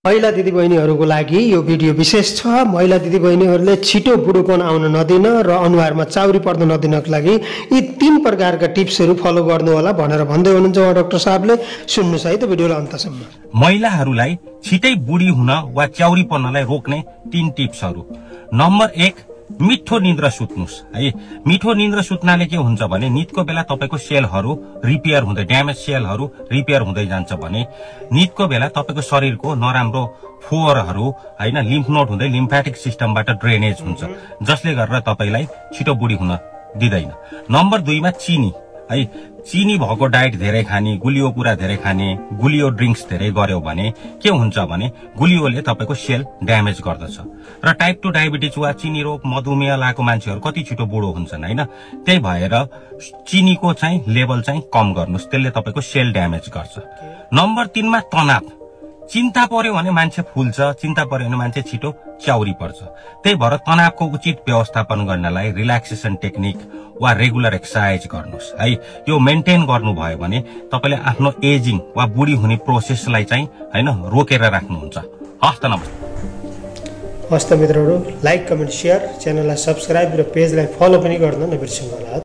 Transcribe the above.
महिला दिदीबहिनीहरूको लागि यो भिडियो विशेष छ। महिला दिदीबहिनीहरूले छिटो बुढोपन आउन नदिन र अनुहारमा चाउरी पर्न नदिनको लागि यी 3 प्रकारका टिप्सहरू फलो गर्नु होला भनेर भन्दै हुनुहुन्छ उहाँ डाक्टर साहबले। सुन्नुस् है त भिडियोलाई अन्तसम्म। महिलाहरूलाई छिटै बुढी हुन वा च्याउरी पर्नलाई रोक्ने 3 टिप्सहरू। नम्बर 1, मिठो निद्रा सुत्नुस् है। मिठो निद्रा सुत्नाले के हुन्छ भने निदको बेला तपाईको सेलहरू रिपेयर हुँदै ड्यामेज सेलहरू रिपेयर हुँदै जान्छ भने निदको बेला तपाईको शरीरको नराम्रो फोहरहरू हैन लिम्फ नोड हुँदै लिम्फेटिक सिस्टमबाट ड्रेनेज हुन्छ जसले गरेर तपाईलाई छिटो बुढी हुन दिदैन। नम्बर 2 मा चिनी है। चिनी भएको डाइट धेरै खाने, गुलियो कुरा धेरै खाने, गुलियो ड्रिंक्स धेरै गर्यो भने के हुन्छ भने गुलियोले तपाईको सेल ड्यामेज गर्दछ र टाइप 2 डायबिटिज वा चिनी रोग मधुमेह लागेको मान्छेहरू कति छिटो बुढो हुन्छन् हैन। त्यही भएर चिनीको चाहिँ लेभल चाहिँ कम गर्नुस्, त्यसले तपाईको सेल ड्यामेज गर्छ। नम्बर 3 मा तनाव। चिन्ता पर्यो भने मान्छे फुल्छ, चिन्ता पर्यो भने मान्छे छिटो च्याउरी पर्छ। त्यही भएर तनावको उचित व्यवस्थापन गर्नलाई रिल्याक्सेसन टेक्निक वा रेगुलर एक्सरसाइज गर्नुस् है। यो मेन्टेन गर्नु भयो भने तपाईले आफ्नो एजिङ वा बुढी हुने प्रोसेसलाई चाहिँ हैन रोकेर राख्नुहुन्छ। हस्त नमस्ते। हस्त मित्रहरू, लाइक कमेन्ट शेयर, च्यानललाई सब्स्क्राइब र पेजलाई फलो पनि गर्न नबिर्सनु होला।